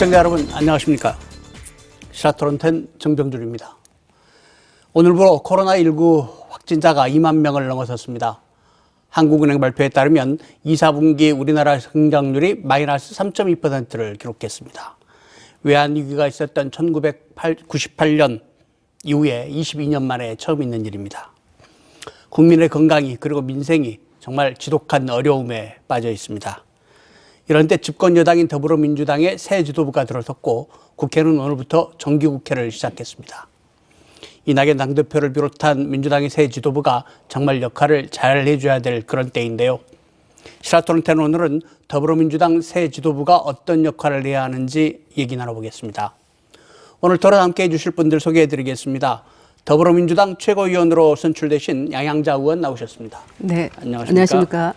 시청자 여러분 안녕하십니까. 시사토론텐 정병준입니다. 오늘부로 코로나19 확진자가 2만 명을 넘어섰습니다. 한국은행 발표에 따르면 2, 4분기 우리나라 성장률이 마이너스 3.2%를 기록했습니다. 외환위기가 있었던 1998년 이후에 22년 만에 처음 있는 일입니다. 국민의 건강이 그리고 민생이 정말 지독한 어려움에 빠져 있습니다. 이런 때 집권 여당인 더불어민주당의 새 지도부가 들어섰고 국회는 오늘부터 정기국회를 시작했습니다. 이낙연 당대표를 비롯한 민주당의 새 지도부가 정말 역할을 잘 해줘야 될 그런 때인데요. 시사토론텐 오늘은 더불어민주당 새 지도부가 어떤 역할을 해야 하는지 얘기 나눠보겠습니다. 오늘 토론 함께 해주실 분들 소개해드리겠습니다. 더불어민주당 최고위원으로 선출되신 양양자 의원 나오셨습니다. 네, 안녕하십니까?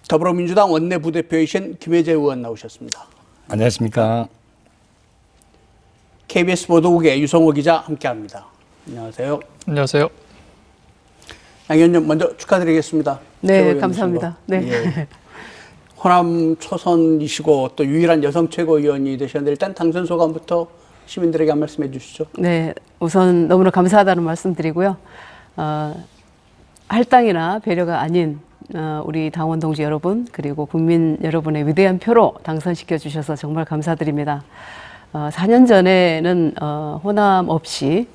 더불어민주당 원내 부대표이신 김혜재 의원 나오셨습니다. 안녕하십니까? KBS 보도국의 유성호 기자 함께합니다. 안녕하세요. 안녕하세요. 양 의원님 먼저 축하드리겠습니다. 네, 감사합니다. 네. 예. 호남 초선이시고 또 유일한 여성 최고위원이 되셨는데 일단 당선 소감부터 시민들에게 한 말씀 해주시죠. 네, 우선 너무나 감사하다는 말씀 드리고요. 할당이나 배려가 아닌 우리 당원 동지 여러분 그리고 국민 여러분의 위대한 표로 당선시켜 주셔서 정말 감사드립니다. 4년 전에는 호남 없이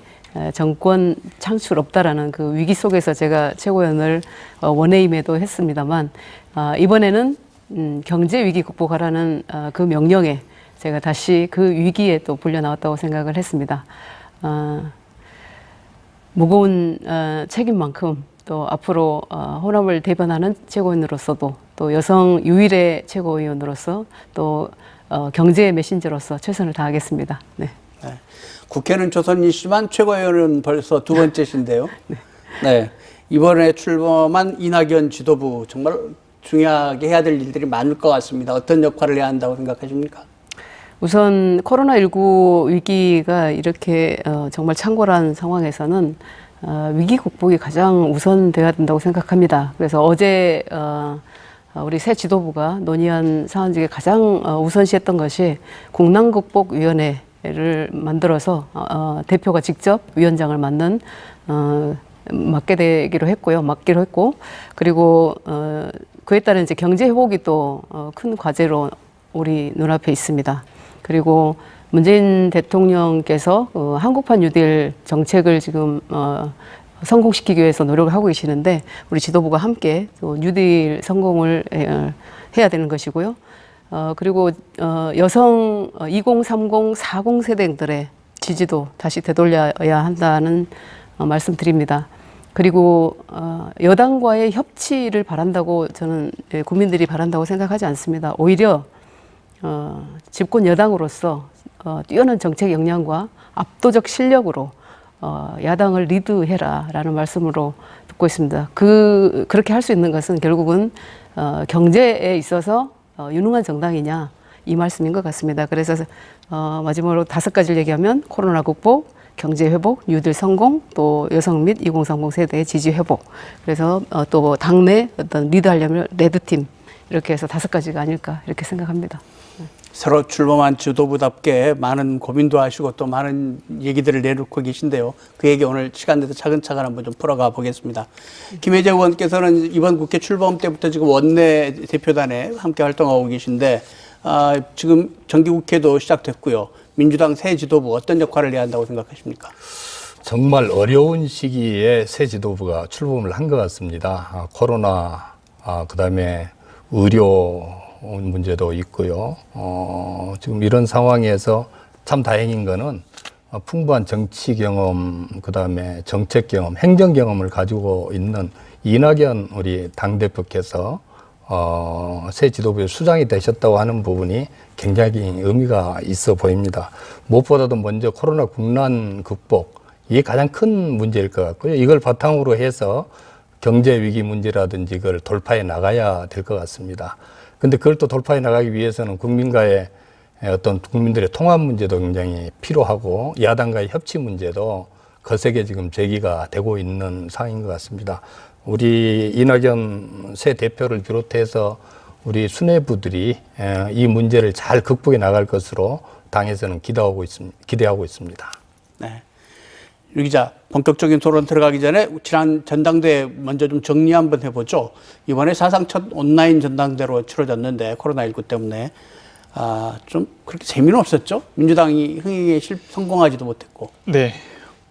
정권 창출 없다라는 그 위기 속에서 제가 최고위원을 원해임에도 했습니다만 이번에는 경제 위기 극복하라는 그 명령에 제가 다시 그 위기에 또 불려 나왔다고 생각을 했습니다. 무거운 책임만큼 또 앞으로 호남을 대변하는 최고위원으로서도 또 여성 유일의 최고위원으로서 또 경제의 메신저로서 최선을 다하겠습니다. 네. 네. 국회는 초선이시지만 최고위원은 벌써 두 번째신데요. 네. 네. 이번에 출범한 이낙연 지도부 정말 중요하게 해야 될 일들이 많을 것 같습니다. 어떤 역할을 해야 한다고 생각하십니까? 우선 코로나19 위기가 이렇게 정말 창궐한 상황에서는 위기 극복이 가장 우선돼야 된다고 생각합니다. 그래서 어제 우리 새 지도부가 논의한 사안 중에 가장 우선시했던 것이 국난극복위원회를 만들어서 대표가 직접 위원장을 맡기로 했고 그리고 그에 따른 이제 경제 회복이 또 큰 과제로 우리 눈앞에 있습니다. 그리고 문재인 대통령께서 한국판 뉴딜 정책을 지금 성공시키기 위해서 노력을 하고 계시는데 우리 지도부가 함께 또 뉴딜 성공을 해야 되는 것이고요. 그리고 여성 2030, 40 세대들의 지지도 다시 되돌려야 한다는 말씀드립니다. 그리고 여당과의 협치를 바란다고 저는 국민들이 바란다고 생각하지 않습니다. 오히려 집권 여당으로서 뛰어난 정책 역량과 압도적 실력으로 야당을 리드해라라는 말씀으로 듣고 있습니다. 그렇게 할 수 있는 것은 결국은 경제에 있어서 유능한 정당이냐 이 말씀인 것 같습니다. 그래서 마지막으로 5가지를 얘기하면 코로나 극복, 경제 회복, 뉴딜 성공, 또 여성 및 2030 세대의 지지 회복. 그래서 또 당내 어떤 리드하려면 레드팀 이렇게 해서 5가지가 아닐까 이렇게 생각합니다. 새로 출범한 지도부답게 많은 고민도 하시고 또 많은 얘기들을 내놓고 계신데요. 그 얘기 오늘 시간 내서 차근차근 한번 좀 풀어가 보겠습니다. 김혜재 의원께서는 이번 국회 출범 때부터 지금 원내 대표단에 함께 활동하고 계신데 지금 정기국회도 시작됐고요. 민주당 새 지도부 어떤 역할을 해야 한다고 생각하십니까? 정말 어려운 시기에 새 지도부가 출범을 한 것 같습니다. 코로나, 그다음에 의료 문제도 있고요. 지금 이런 상황에서 참 다행인 거는 풍부한 정치 경험, 그다음에 정책 경험, 행정 경험을 가지고 있는 이낙연 우리 당대표께서 새 지도부의 수장이 되셨다고 하는 부분이 굉장히 의미가 있어 보입니다. 무엇보다도 먼저 코로나 국난 극복, 이게 가장 큰 문제일 것 같고요. 이걸 바탕으로 해서 경제 위기 문제라든지 이걸 돌파해 나가야 될 것 같습니다. 근데 그걸 또 돌파해 나가기 위해서는 국민과의 어떤 국민들의 통합 문제도 굉장히 필요하고 야당과의 협치 문제도 거세게 지금 제기가 되고 있는 상황인 것 같습니다. 우리 이낙연 새 대표를 비롯해서 우리 수뇌부들이 이 문제를 잘 극복해 나갈 것으로 당에서는 기대하고 있습니다. 네. 유 기자, 본격적인 토론 들어가기 전에 지난 전당대회 먼저 좀 정리 한번 해보죠. 이번에 사상 첫 온라인 전당대로 치러졌는데 코로나19 때문에 좀 그렇게 재미는 없었죠. 민주당이 흥행에 성공하지도 못했고. 네,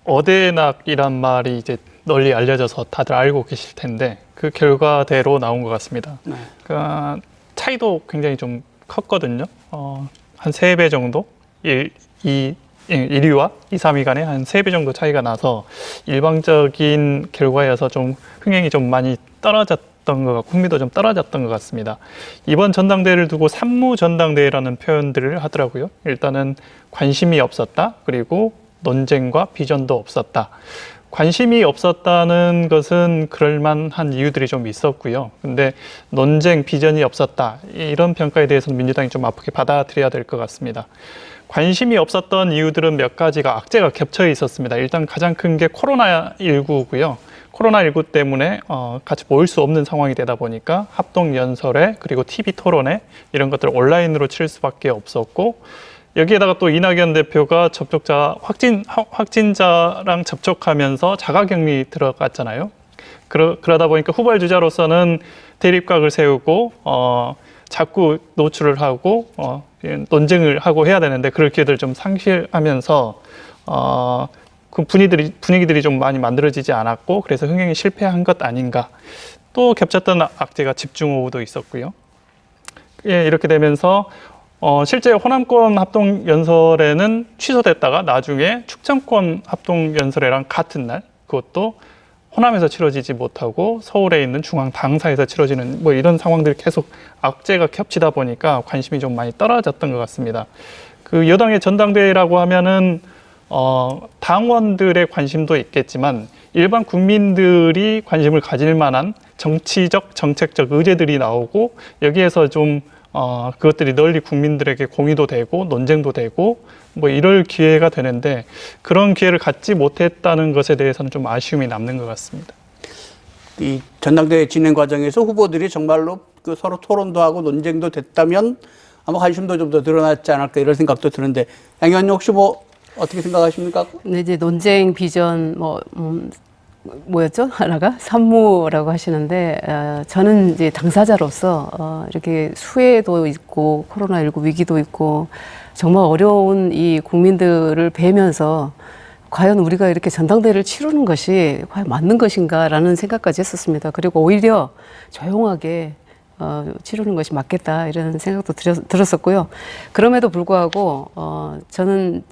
어대낙이란 말이 이제 널리 알려져서 다들 알고 계실 텐데 그 결과대로 나온 것 같습니다. 네. 그러니까 차이도 굉장히 좀 컸거든요. 한 3배 정도? 1위와 2, 3위 간에 한 3배 정도 차이가 나서 일방적인 결과여서 좀 흥행이 좀 많이 떨어졌던 것 같고 흥미도 좀 떨어졌던 것 같습니다. 이번 전당대회를 두고 산무 전당대회라는 표현들을 하더라고요. 일단은 관심이 없었다. 그리고 논쟁과 비전도 없었다. 관심이 없었다는 것은 그럴만한 이유들이 좀 있었고요. 근데 논쟁, 비전이 없었다. 이런 평가에 대해서는 민주당이 좀 아프게 받아들여야 될 것 같습니다. 관심이 없었던 이유들은 몇 가지가 악재가 겹쳐 있었습니다. 일단 가장 큰 게 코로나19고요. 코로나19 때문에 같이 모일 수 없는 상황이 되다 보니까 합동연설회 그리고 TV 토론회 이런 것들을 온라인으로 치를 수밖에 없었고 여기에다가 또 이낙연 대표가 확진자랑 접촉하면서 자가격리 들어갔잖아요. 그러다 보니까 후발 주자로서는 대립각을 세우고 자꾸 노출을 하고 논쟁을 하고 해야 되는데 그럴 기회들 좀 상실하면서 그 분위기들이 좀 많이 만들어지지 않았고 그래서 흥행이 실패한 것 아닌가. 또 겹쳤던 악재가 집중호우도 있었고요. 예, 이렇게 되면서 실제 호남권 합동연설회는 취소됐다가 나중에 충청권 합동연설회랑 같은 날 그것도 호남에서 치러지지 못하고 서울에 있는 중앙당사에서 치러지는 뭐 이런 상황들이 계속 악재가 겹치다 보니까 관심이 좀 많이 떨어졌던 것 같습니다. 그 여당의 전당대회라고 하면은 당원들의 관심도 있겠지만 일반 국민들이 관심을 가질 만한 정치적, 정책적 의제들이 나오고 여기에서 좀 그것들이 널리 국민들에게 공유도 되고 논쟁도 되고 뭐 이럴 기회가 되는데 그런 기회를 갖지 못했다는 것에 대해서는 좀 아쉬움이 남는 것 같습니다. 이 전당대회 진행 과정에서 후보들이 정말로 그 서로 토론도 하고 논쟁도 됐다면 아마 관심도 좀 더 늘어났지 않을까 이런 생각도 드는데 양 의원님 혹시 뭐 어떻게 생각하십니까? 네, 이제 논쟁, 비전, 뭐였죠? 하나가? 산무라고 하시는데, 저는 이제 당사자로서, 이렇게 수해도 있고, 코로나19 위기도 있고, 정말 어려운 이 국민들을 뵈면서, 과연 우리가 이렇게 전당대회를 치르는 것이 과연 맞는 것인가라는 생각까지 했었습니다. 그리고 오히려 조용하게, 치르는 것이 맞겠다 이런 생각도 들었었고요. 그럼에도 불구하고 저는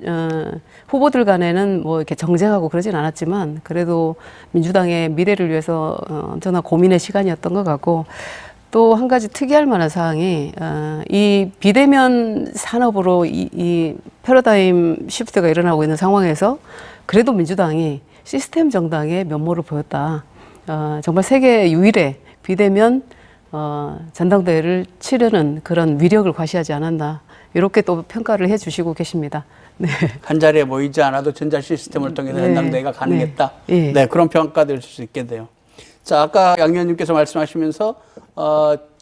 후보들 간에는 뭐 이렇게 정쟁하고 그러진 않았지만 그래도 민주당의 미래를 위해서 언제나 고민의 시간이었던 것 같고 또 한 가지 특이할 만한 사항이 이 비대면 산업으로 이 패러다임 시프트가 일어나고 있는 상황에서 그래도 민주당이 시스템 정당의 면모를 보였다. 정말 세계 유일의 비대면 전당대회를 치르는 그런 위력을 과시하지 않았나 이렇게 또 평가를 해주시고 계십니다. 네. 한 자리에 모이지 않아도 전자 시스템을 통해서 네. 전당대회가 가능했다. 네. 네, 그런 평가될 수 있겠네요. 자, 아까 양 의원님께서 말씀하시면서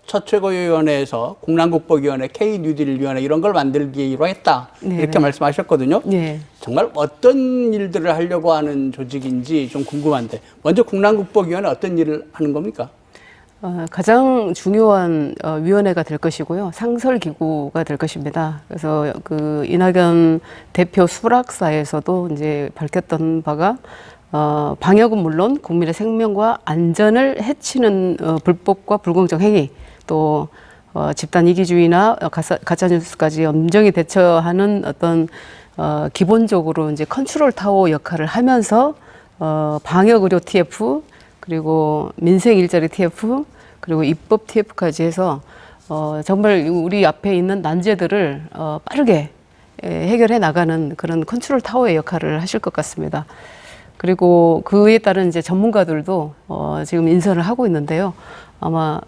첫 최고위원회에서 국난국복위원회, K-뉴딜위원회 이런 걸 만들기로 했다. 네, 이렇게 네. 말씀하셨거든요. 네. 정말 어떤 일들을 하려고 하는 조직인지 좀 궁금한데 먼저 국난국복위원회 어떤 일을 하는 겁니까? 가장 중요한 위원회가 될 것이고요. 상설기구가 될 것입니다. 그래서 그 이낙연 대표 수락사에서도 이제 밝혔던 바가 방역은 물론 국민의 생명과 안전을 해치는 불법과 불공정 행위 또 집단 이기주의나 가짜뉴스까지 엄정히 대처하는 어떤 기본적으로 이제 컨트롤 타워 역할을 하면서 방역 의료 TF 그리고 민생 일자리 TF 그리고 입법 TF까지 해서 정말 우리 앞에 있는 난제들을 빠르게 해결해 나가는 그런 컨트롤 타워의 역할을 하실 것 같습니다. 그리고 그에 따른 이제 전문가들도 지금 인선을 하고 있는데요. 아마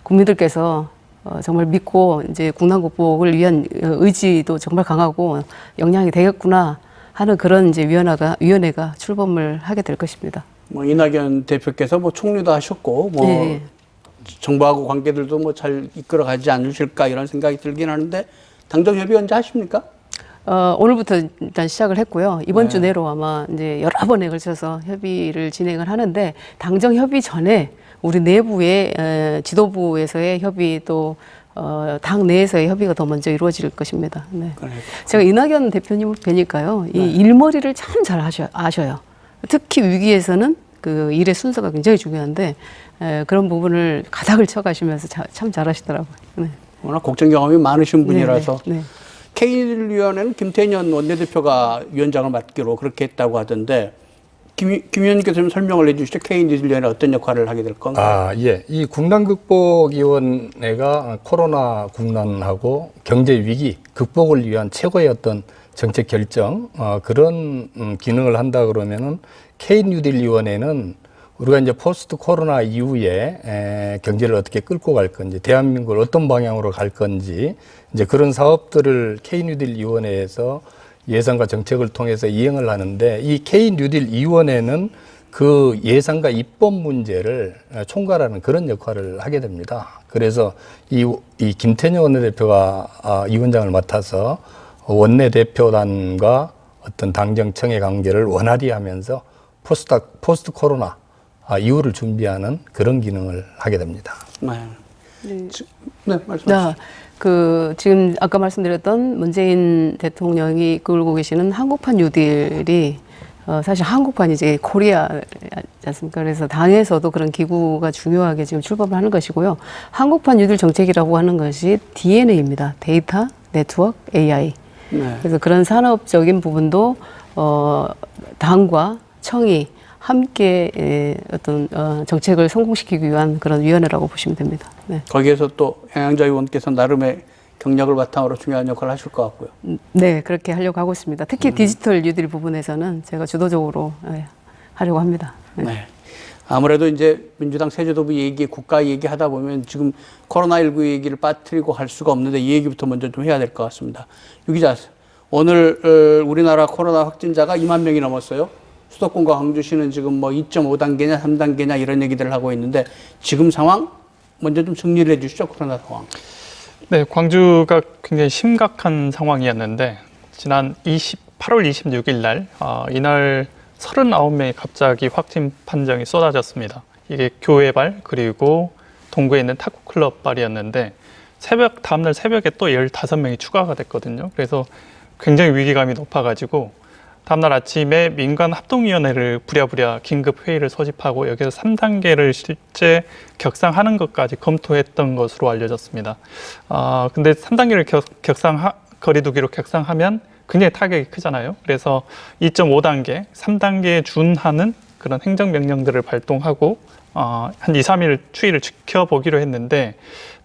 국민들께서 정말 믿고 이제 국난국복을 위한 의지도 정말 강하고 역량이 되겠구나 하는 그런 이제 위원회가 출범을 하게 될 것입니다. 뭐 이낙연 대표께서 뭐 총리도 하셨고 뭐 네. 정부하고 관계들도 뭐 잘 이끌어가지 않으실까 이런 생각이 들긴 하는데 당정 협의 언제 하십니까? 오늘부터 일단 시작을 했고요. 이번 주 내로 아마 이제 여러 번에 걸쳐서 협의를 진행을 하는데 당정 협의 전에 우리 내부의 지도부에서의 협의 또 당 내에서의 협의가 더 먼저 이루어질 것입니다. 네. 제가 이낙연 대표님을 뵈니까요, 이 일머리를 참 잘 아셔요. 특히 위기에서는 그 일의 순서가 굉장히 중요한데 그런 부분을 가닥을 쳐가시면서 참 잘하시더라고요. 네. 워낙 국정 경험이 많으신 분이라서. 네. K위원회는 김태년 원내대표가 위원장을 맡기로 그렇게 했다고 하던데 김 의원님께서 좀 설명을 해주시죠. K위원회 어떤 역할을 하게 될 건가요? 예. 이 국난극복위원회가 코로나 국난하고 경제 위기 극복을 위한 최고의 어떤 정책 결정 그런 기능을 한다 그러면은 K뉴딜위원회는 우리가 이제 포스트 코로나 이후에 경제를 어떻게 끌고 갈 건지, 대한민국을 어떤 방향으로 갈 건지, 이제 그런 사업들을 K뉴딜위원회에서 예산과 정책을 통해서 이행을 하는데, 이 K뉴딜위원회는 그 예산과 입법 문제를 총괄하는 그런 역할을 하게 됩니다. 그래서 이 김태년 원내대표가 이 위원장을 맡아서 원내대표단과 어떤 당정청의 관계를 원활히 하면서 포스트 코로나 이후를 준비하는 그런 기능을 하게 됩니다. 네, 말씀하시죠. 지금 아까 말씀드렸던 문재인 대통령이 이끌고 계시는 한국판 뉴딜이 사실 한국판이 이제 코리아지 않습니까? 그래서 당에서도 그런 기구가 중요하게 지금 출범을 하는 것이고요. 한국판 뉴딜 정책이라고 하는 것이 DNA입니다. 데이터, 네트워크, AI. 네. 그래서 그런 산업적인 부분도 당과 청이 함께 어떤 정책을 성공시키기 위한 그런 위원회라고 보시면 됩니다. 네. 거기에서 또 양양자 의원께서 나름의 경력을 바탕으로 중요한 역할을 하실 것 같고요. 네, 그렇게 하려고 하고 있습니다. 특히 디지털 뉴딜 부분에서는 제가 주도적으로 하려고 합니다. 네. 네. 아무래도 이제 민주당 새지도부 얘기, 국가 얘기하다 보면 지금 코로나19 얘기를 빠뜨리고 갈 수가 없는데 이 얘기부터 먼저 좀 해야 될 것 같습니다. 유 기자, 오늘 우리나라 코로나 확진자가 2만 명이 넘었어요. 수도권과 광주시는 지금 뭐 2.5단계냐 3단계냐 이런 얘기들을 하고 있는데 지금 상황 먼저 좀 정리를 해 주시죠. 코로나 상황. 네, 광주가 굉장히 심각한 상황이었는데 지난 8월 26일 날 이날 39명이 갑자기 확진 판정이 쏟아졌습니다. 이게 교회발 그리고 동구에 있는 탁구클럽 발이었는데 다음날 새벽에 또 15명이 추가가 됐거든요. 그래서 굉장히 위기감이 높아가지고 다음날 아침에 민간합동위원회를 부랴부랴 긴급회의를 소집하고 여기서 3단계를 실제 격상하는 것까지 검토했던 것으로 알려졌습니다. 근데 3단계를 거리두기로 격상하면 굉장히 타격이 크잖아요. 그래서 2.5단계, 3단계에 준하는 그런 행정명령들을 발동하고 한 2, 3일 추이를 지켜보기로 했는데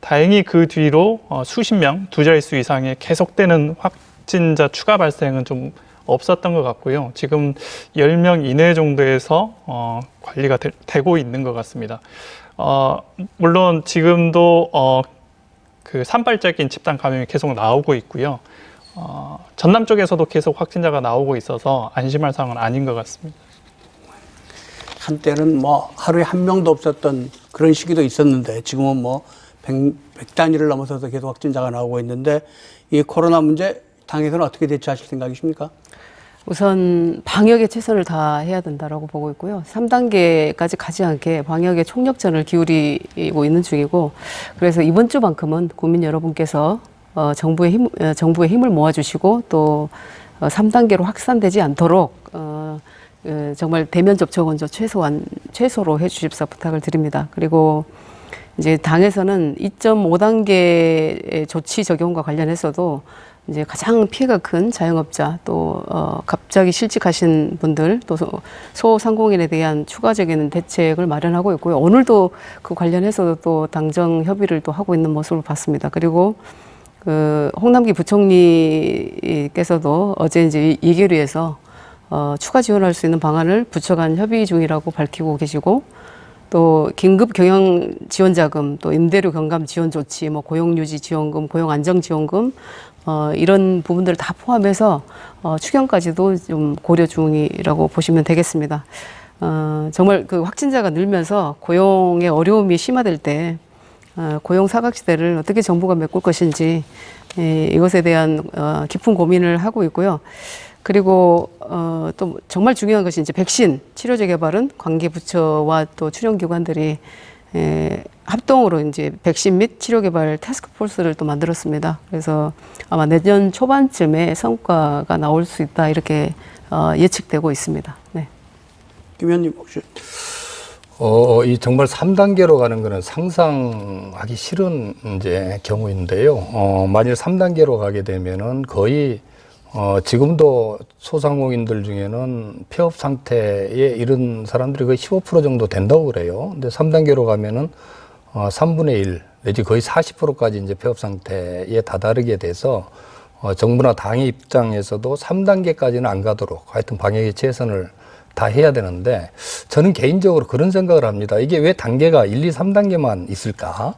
다행히 그 뒤로 수십 명, 두 자릿수 이상의 계속되는 확진자 추가 발생은 좀 없었던 것 같고요. 지금 10명 이내 정도에서 관리가 되고 있는 것 같습니다. 물론 지금도 그 산발적인 집단 감염이 계속 나오고 있고요. 전남 쪽에서도 계속 확진자가 나오고 있어서 안심할 상황은 아닌 것 같습니다. 한때는 뭐 하루에 한 명도 없었던 그런 시기도 있었는데 지금은 뭐 100 단위를 넘어서서 계속 확진자가 나오고 있는데 이 코로나 문제 당에서는 어떻게 대처하실 생각이십니까? 우선 방역에 최선을 다해야 된다라고 보고 있고요. 3단계까지 가지 않게 방역에 총력전을 기울이고 있는 중이고 그래서 이번 주만큼은 국민 여러분께서 정부의 힘을 모아주시고 또 3단계로 확산되지 않도록 정말 대면 접촉 원조 최소로 해주십사 부탁을 드립니다. 그리고 이제 당에서는 2.5단계 조치 적용과 관련해서도 이제 가장 피해가 큰 자영업자 또 갑자기 실직하신 분들 또 소상공인에 대한 추가적인 대책을 마련하고 있고요. 오늘도 그 관련해서도 또 당정 협의를 또 하고 있는 모습을 봤습니다. 그리고 그 홍남기 부총리께서도 어제 이제 예결위에서 추가 지원할 수 있는 방안을 부처 간 협의 중이라고 밝히고 계시고 또 긴급 경영 지원 자금, 또 임대료 경감 지원 조치, 뭐 고용 유지 지원금, 고용 안정 지원금 이런 부분들을 다 포함해서 추경까지도 좀 고려 중이라고 보시면 되겠습니다. 정말 그 확진자가 늘면서 고용의 어려움이 심화될 때 고용 사각지대를 어떻게 정부가 메꿀 것인지 이것에 대한 깊은 고민을 하고 있고요. 그리고 또 정말 중요한 것이 이제 백신 치료제 개발은 관계 부처와 또 출연 기관들이 합동으로 이제 백신 및 치료 개발 태스크포스를 또 만들었습니다. 그래서 아마 내년 초반쯤에 성과가 나올 수 있다 이렇게 예측되고 있습니다. 네. 김 의원님 혹시 이 정말 3단계로 가는 거는 상상하기 싫은 이제 경우인데요. 만일 3단계로 가게 되면은 거의 지금도 소상공인들 중에는 폐업 상태에 이른 사람들이 거의 15% 정도 된다고 그래요. 근데 3단계로 가면은 3분의 1 내지 거의 40%까지 이제 폐업 상태에 다다르게 돼서 정부나 당의 입장에서도 3단계까지는 안 가도록 하여튼 방역에 최선을 다 해야 되는데 저는 개인적으로 그런 생각을 합니다. 이게 왜 단계가 1, 2, 3단계만 있을까?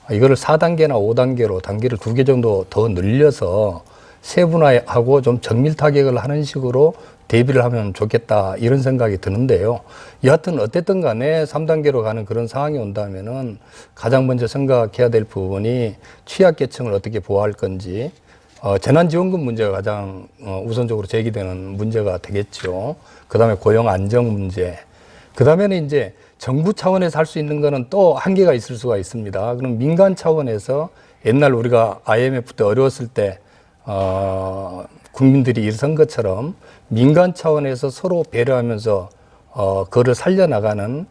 이거를 4단계나 5단계로 단계를 2개 정도 더 늘려서 세분화하고 좀 정밀 타격을 하는 식으로 대비를 하면 좋겠다 이런 생각이 드는데요. 여하튼 어쨌든 간에 3단계로 가는 그런 상황이 온다면은 가장 먼저 생각해야 될 부분이 취약계층을 어떻게 보호할 건지 재난지원금 문제가 가장 우선적으로 제기되는 문제가 되겠죠. 그 다음에 고용 안정 문제. 그 다음에는 이제 정부 차원에서 할 수 있는 거는 또 한계가 있을 수가 있습니다. 그럼 민간 차원에서 옛날 우리가 IMF 때 어려웠을 때 국민들이 일선 것처럼 민간 차원에서 서로 배려하면서 그거를 살려나가는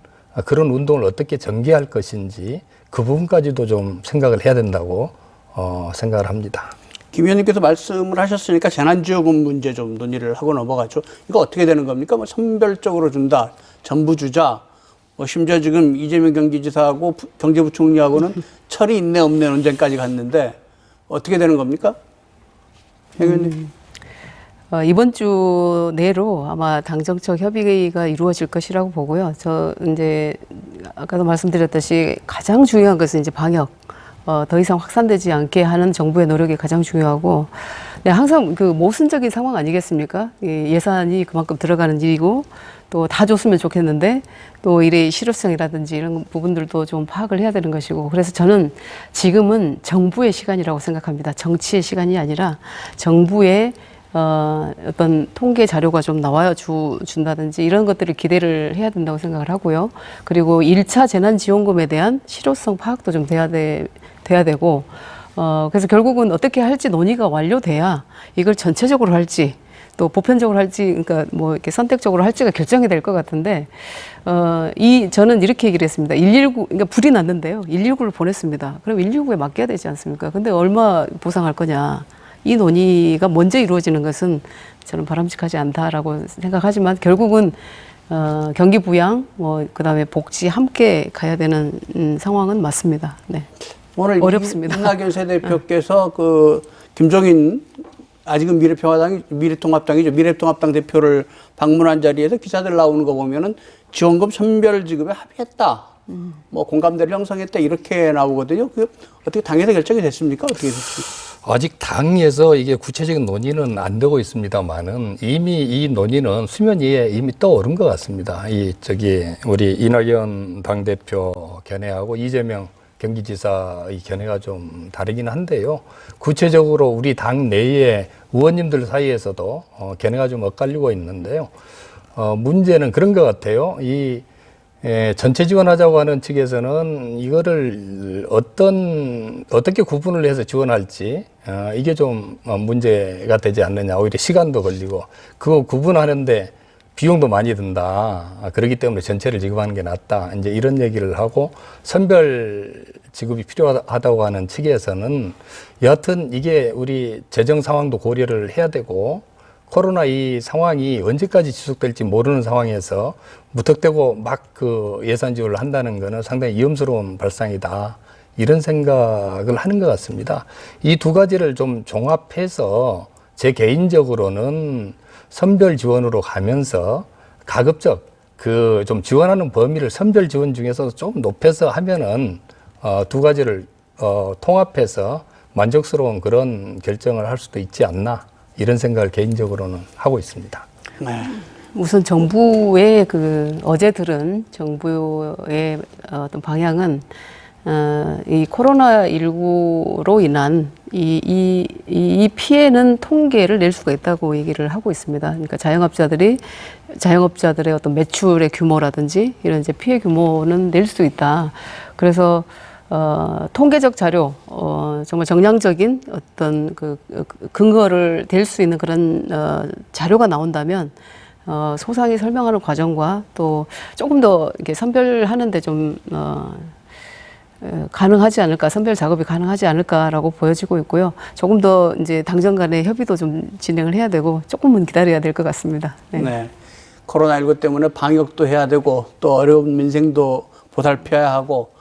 그런 운동을 어떻게 전개할 것인지 그 부분까지도 좀 생각을 해야 된다고 생각을 합니다. 김 의원님께서 말씀을 하셨으니까 재난지원금 문제 좀 논의를 하고 넘어가죠. 이거 어떻게 되는 겁니까? 뭐 선별적으로 준다, 전부 주자. 심지어 지금 이재명 경기지사하고 경제부총리하고는 철이 있네 없네 논쟁까지 갔는데 어떻게 되는 겁니까? 행 의원님. 이번 주 내로 아마 당정청 협의가 이루어질 것이라고 보고요. 저 이제 아까도 말씀드렸듯이 가장 중요한 것은 이제 방역. 더 이상 확산되지 않게 하는 정부의 노력이 가장 중요하고, 네, 항상 그 모순적인 상황 아니겠습니까? 예산이 그만큼 들어가는 일이고, 또 다 줬으면 좋겠는데, 또 일의 실효성이라든지 이런 부분들도 좀 파악을 해야 되는 것이고, 그래서 저는 지금은 정부의 시간이라고 생각합니다. 정치의 시간이 아니라 정부의 어떤 통계 자료가 좀 나와 준다든지 이런 것들을 기대를 해야 된다고 생각을 하고요. 그리고 1차 재난지원금에 대한 실효성 파악도 좀 돼야 되고, 그래서 결국은 어떻게 할지 논의가 완료돼야 이걸 전체적으로 할지 또 보편적으로 할지, 그러니까 뭐 이렇게 선택적으로 할지가 결정이 될 것 같은데, 저는 이렇게 얘기를 했습니다. 119, 그러니까 불이 났는데요. 119를 보냈습니다. 그럼 119에 맡겨야 되지 않습니까? 근데 얼마 보상할 거냐. 이 논의가 먼저 이루어지는 것은 저는 바람직하지 않다라고 생각하지만 결국은 경기 부양, 그다음에 복지 함께 가야 되는 상황은 맞습니다. 네. 오늘 어렵습니다. 이낙연 새 대표께서 그 김종인 아직은 미래통합당이죠. 미래통합당 대표를 방문한 자리에서 기사들 나오는 거 보면은 지원금 선별 지급에 합의했다. 뭐 공감대를 형성했다 이렇게 나오거든요. 그 어떻게 당에서 결정이 됐습니까? 어떻게 됐습니까? 아직 당에서 이게 구체적인 논의는 안 되고 있습니다만은 이미 이 논의는 수면 위에 이미 떠오른 것 같습니다. 우리 이낙연 당대표 견해하고 이재명 경기지사의 견해가 좀 다르긴 한데요. 구체적으로 우리 당 내의 의원님들 사이에서도 견해가 좀 엇갈리고 있는데요. 문제는 그런 것 같아요. 전체 지원하자고 하는 측에서는 이거를 어떻게 구분을 해서 지원할지, 이게 좀 문제가 되지 않느냐. 오히려 시간도 걸리고, 그거 구분하는데 비용도 많이 든다. 그렇기 때문에 전체를 지급하는 게 낫다. 이제 이런 얘기를 하고, 선별 지급이 필요하다고 하는 측에서는 여하튼 이게 우리 재정 상황도 고려를 해야 되고, 코로나 이 상황이 언제까지 지속될지 모르는 상황에서 무턱대고 막 그 예산 지원을 한다는 것은 상당히 위험스러운 발상이다. 이런 생각을 하는 것 같습니다. 이 두 가지를 좀 종합해서 제 개인적으로는 선별 지원으로 가면서 가급적 그 좀 지원하는 범위를 선별 지원 중에서 좀 높여서 하면은 두 가지를 통합해서 만족스러운 그런 결정을 할 수도 있지 않나. 이런 생각을 개인적으로는 하고 있습니다. 네. 우선 정부의 어제 들은 정부의 어떤 방향은 이 코로나19로 인한 이 피해는 통계를 낼 수가 있다고 얘기를 하고 있습니다. 그러니까 자영업자들의 어떤 매출의 규모라든지 이런 이제 피해 규모는 낼 수 있다. 그래서 통계적 자료, 정말 정량적인 어떤 근거를 댈 수 있는 그런 자료가 나온다면 소상히 설명하는 과정과 또 조금 더 이렇게 선별하는데 좀 가능하지 않을까, 선별 작업이 가능하지 않을까라고 보여지고 있고요. 조금 더 이제 당정 간의 협의도 좀 진행을 해야 되고 조금은 기다려야 될 것 같습니다. 네. 네. 코로나19 때문에 방역도 해야 되고 또 어려운 민생도 보살펴야 하고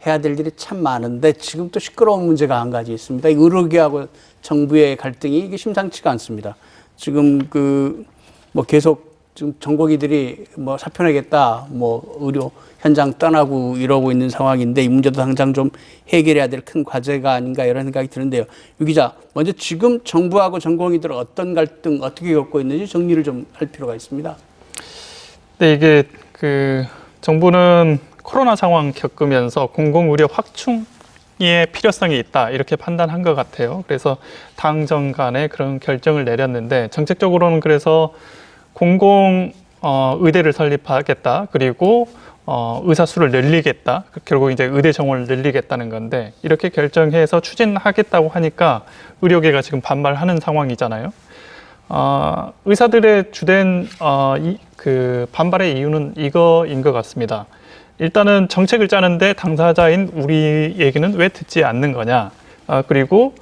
해야 될 일이 참 많은데 지금 또 시끄러운 문제가 한 가지 있습니다. 이 의료계하고 정부의 갈등이 이게 심상치가 않습니다. 지금 뭐 계속 지금 전공의들이 뭐 사표 내겠다, 뭐 의료 현장 떠나고 이러고 있는 상황인데 이 문제도 당장 좀 해결해야 될 큰 과제가 아닌가 이런 생각이 드는데요. 유 기자, 먼저 지금 정부하고 전공의들은 어떤 갈등 어떻게 겪고 있는지 정리를 좀 할 필요가 있습니다. 네, 이게 정부는 코로나 상황 겪으면서 공공의료 확충의 필요성이 있다 이렇게 판단한 것 같아요. 그래서 당정 간에 그런 결정을 내렸는데 정책적으로는 그래서 공공 의대를 설립하겠다. 그리고 의사 수를 늘리겠다. 결국 이제 의대 정원을 늘리겠다는 건데 이렇게 결정해서 추진하겠다고 하니까 의료계가 지금 반발하는 상황이잖아요. 의사들의 주된 반발의 이유는 이거인 것 같습니다. 일단은 정책을 짜는데 당사자인 우리 얘기는 왜 듣지 않는 거냐. 그리고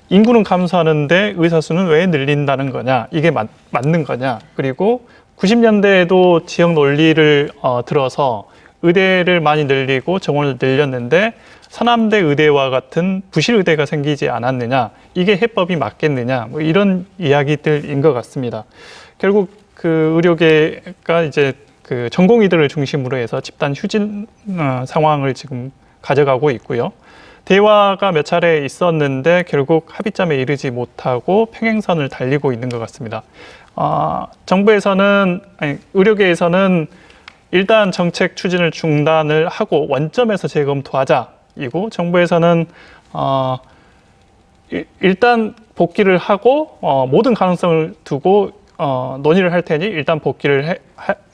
인구는 감소하는데 의사 수는 왜 늘린다는 거냐. 이게 맞는 거냐. 그리고 90년대에도 지역 논리를 들어서 의대를 많이 늘리고 정원을 늘렸는데 서남대 의대와 같은 부실 의대가 생기지 않았느냐. 이게 해법이 맞겠느냐. 뭐 이런 이야기들인 것 같습니다. 결국 의료계가 이제 전공의들을 중심으로 해서 집단 휴진 상황을 지금 가져가고 있고요. 대화가 몇 차례 있었는데 결국 합의점에 이르지 못하고 평행선을 달리고 있는 것 같습니다. 의료계에서는 일단 정책 추진을 중단을 하고 원점에서 재검토하자. 이고 정부에서는 일단 복귀를 하고 모든 가능성을 두고 논의를 할 테니 일단 복귀를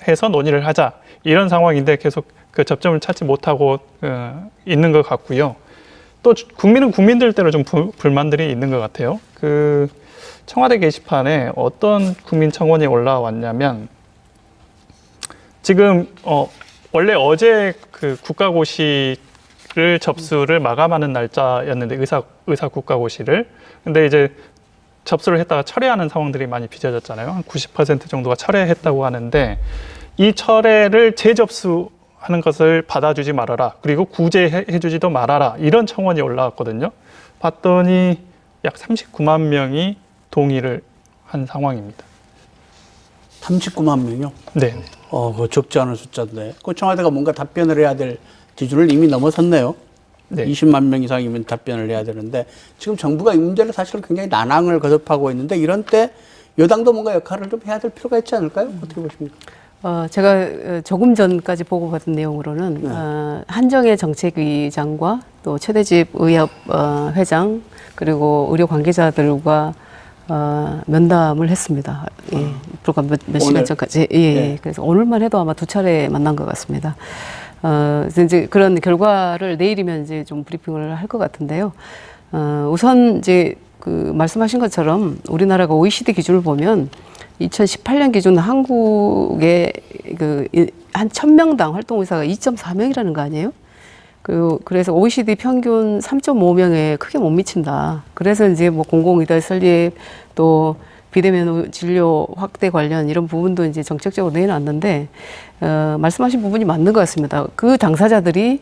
해서 논의를 하자. 이런 상황인데 계속 그 접점을 찾지 못하고 있는 것 같고요. 또 국민은 국민들대로 좀 불만들이 있는 것 같아요. 청와대 게시판에 어떤 국민 청원이 올라왔냐면 지금 원래 어제 국가고시를 접수를 마감하는 날짜였는데 의사 국가고시를 근데 이제 접수를 했다가 철회하는 상황들이 많이 빚어졌잖아요. 한 90% 정도가 철회했다고 하는데 이 철회를 재접수하는 것을 받아주지 말아라. 그리고 구제해주지도 말아라. 이런 청원이 올라왔거든요. 봤더니 약 39만 명이 동의를 한 상황입니다. 39만 명이요? 네. 그거 적지 않은 숫자인데. 청와대가 뭔가 답변을 해야 될 기준을 이미 넘어섰네요. 네. 20만 명 이상이면 답변을 해야 되는데 지금 정부가 이 문제를 사실 굉장히 난항을 거듭하고 있는데 이런 때 여당도 뭔가 역할을 좀 해야 될 필요가 있지 않을까요? 어떻게 보십니까? 제가 조금 전까지 보고받은 내용으로는 한정혜 정책위장과 또 최대집 의협 회장 그리고 의료 관계자들과 면담을 했습니다. 예, 불과 몇 시간 전까지. 예. 그래서 오늘만 해도 아마 2차례 만난 것 같습니다. 이제 그런 결과를 내일이면 이제 좀 브리핑을 할 것 같은데요. 우선 이제 말씀하신 것처럼 우리나라가 OECD 기준을 보면 2018년 기준 한국의 한 1000명당 활동의사가 2.4명이라는 거 아니에요? 그래서 OECD 평균 3.5명에 크게 못 미친다. 그래서 이제 뭐 공공의대 설립 또 비대면 진료 확대 관련 이런 부분도 이제 정책적으로 내놨는데 말씀하신 부분이 맞는 것 같습니다. 그 당사자들이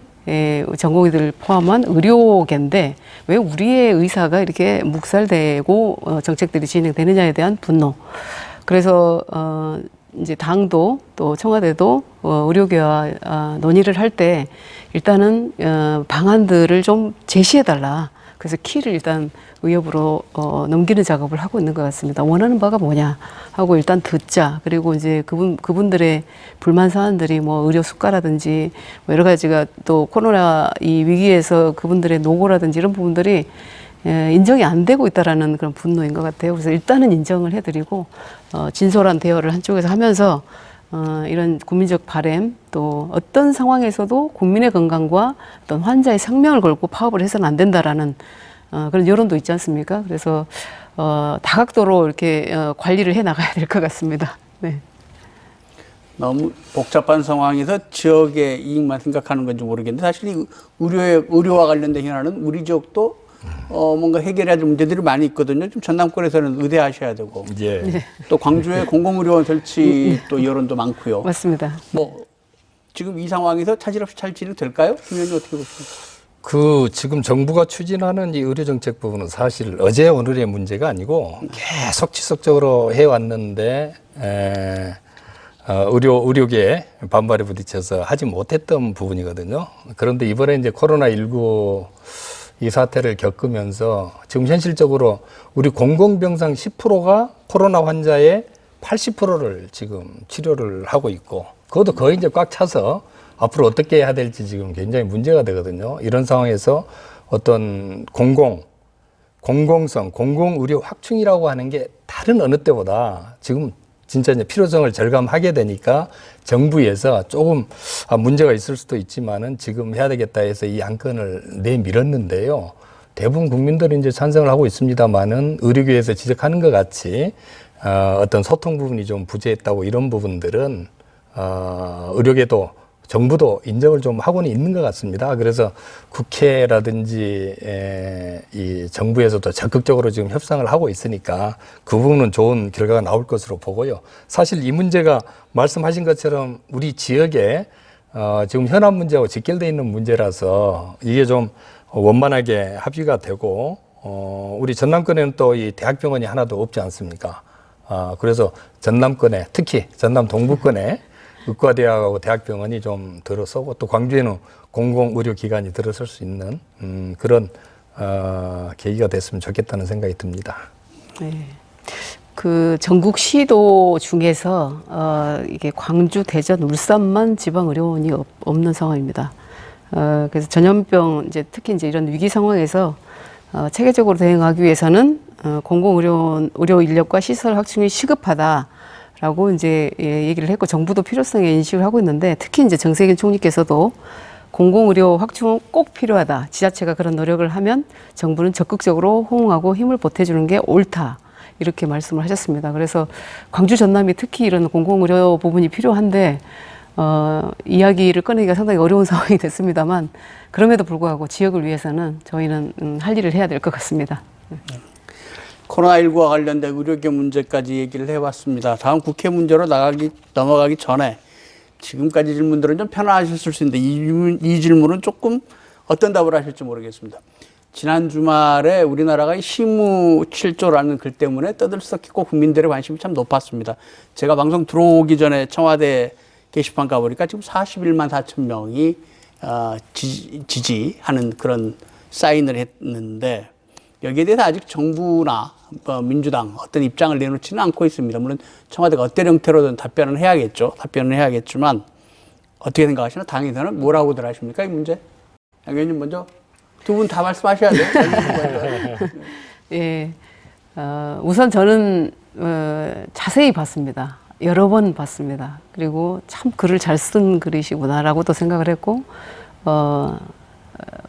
전공의들 포함한 의료계인데 왜 우리의 의사가 이렇게 묵살되고 정책들이 진행되느냐에 대한 분노. 그래서 이제 당도 또 청와대도 의료계와 논의를 할 때 일단은 방안들을 좀 제시해달라. 그래서 키를 일단 의협으로 넘기는 작업을 하고 있는 것 같습니다. 원하는 바가 뭐냐 하고 일단 듣자. 그리고 이제 그분들의 불만 사안들이 뭐 의료 수가라든지 뭐 여러 가지가 또 코로나 이 위기에서 그분들의 노고라든지 이런 부분들이 인정이 안 되고 있다라는 그런 분노인 것 같아요. 그래서 일단은 인정을 해드리고 진솔한 대화를 한쪽에서 하면서 이런 국민적 바램 또 어떤 상황에서도 국민의 건강과 어떤 환자의 생명을 걸고 파업을 해서는 안 된다라는 그런 여론도 있지 않습니까? 그래서 다각도로 이렇게 관리를 해 나가야 될 것 같습니다. 네. 너무 복잡한 상황에서 지역의 이익만 생각하는 건지 모르겠는데 사실 이 의료와 관련된 현안은 우리 지역도 뭔가 해결해야 될 문제들이 많이 있거든요. 좀 전남권에서는 의대하셔야 되고 예. 또 광주에 공공의료원 설치 또 여론도 많고요. 맞습니다. 뭐 지금 이 상황에서 차질 없이 잘 진행될까요? 김 의원님 어떻게 보십니까? 지금 정부가 추진하는 이 의료 정책 부분은 사실 어제 오늘의 문제가 아니고 계속 지속적으로 해왔는데 의료계의 반발에 부딪혀서 하지 못했던 부분이거든요. 그런데 이번에 이제 코로나19 이 사태를 겪으면서 지금 현실적으로 우리 공공병상 10%가 코로나 환자의 80%를 지금 치료를 하고 있고 그것도 거의 이제 꽉 차서 앞으로 어떻게 해야 될지 지금 굉장히 문제가 되거든요. 이런 상황에서 어떤 공공성, 공공의료 확충이라고 하는 게 다른 어느 때보다 지금 진짜 이제 필요성을 절감하게 되니까 정부에서 조금 문제가 있을 수도 있지만은 지금 해야 되겠다 해서 이 안건을 내밀었는데요. 대부분 국민들이 이제 찬성을 하고 있습니다만은 의료계에서 지적하는 것 같이 어떤 소통 부분이 좀 부재했다고 이런 부분들은 의료계도 정부도 인정을 좀 하고는 있는 것 같습니다. 그래서 국회라든지 이 정부에서도 적극적으로 지금 협상을 하고 있으니까 그 부분은 좋은 결과가 나올 것으로 보고요. 사실 이 문제가 말씀하신 것처럼 우리 지역에 지금 현안 문제하고 직결되어 있는 문제라서 이게 좀 원만하게 합의가 되고 우리 전남권에는 또 이 대학병원이 하나도 없지 않습니까? 그래서 전남권에 특히 전남 동부권에 의과대학하고 대학병원이 좀 들어서고 또 광주에는 공공의료기관이 들어설 수 있는 그런 계기가 됐으면 좋겠다는 생각이 듭니다. 네. 그 전국 시도 중에서 이게 광주, 대전, 울산만 지방의료원이 없는 상황입니다. 그래서 전염병 이제 특히 이제 이런 위기 상황에서 체계적으로 대응하기 위해서는 공공의료원 의료 인력과 시설 확충이 시급하다라고 이제 얘기를 했고 정부도 필요성에 인식을 하고 있는데 특히 이제 정세균 총리께서도 공공의료 확충은 꼭 필요하다. 지자체가 그런 노력을 하면 정부는 적극적으로 호응하고 힘을 보태주는 게 옳다. 이렇게 말씀을 하셨습니다. 그래서 광주 전남이 특히 이런 공공의료 부분이 필요한데 이야기를 꺼내기가 상당히 어려운 상황이 됐습니다만 그럼에도 불구하고 지역을 위해서는 저희는 할 일을 해야 될 것 같습니다. 코로나19와 관련된 의료계 문제까지 얘기를 해봤습니다. 다음 국회 문제로 넘어가기 전에 지금까지 질문들은 좀 편안하셨을 수 있는데 이 질문은 조금 어떤 답을 하실지 모르겠습니다. 지난 주말에 우리나라가 심우 7조라는 글 때문에 떠들썩했고 국민들의 관심이 참 높았습니다. 제가 방송 들어오기 전에 청와대 게시판 가보니까 지금 41만 4천 명이 지지하는 그런 사인을 했는데 여기에 대해서 아직 정부나 민주당 어떤 입장을 내놓지는 않고 있습니다. 물론 청와대가 어떤 형태로든 답변을 해야겠지만 어떻게 생각하시나? 당에서는 뭐라고들 하십니까? 이 문제? 양 의원님 먼저 두 분 다 말씀하셔야 돼요. 예, 우선 저는 자세히 봤습니다. 여러 번 봤습니다. 그리고 참 글을 잘 쓴 글이시구나라고도 생각을 했고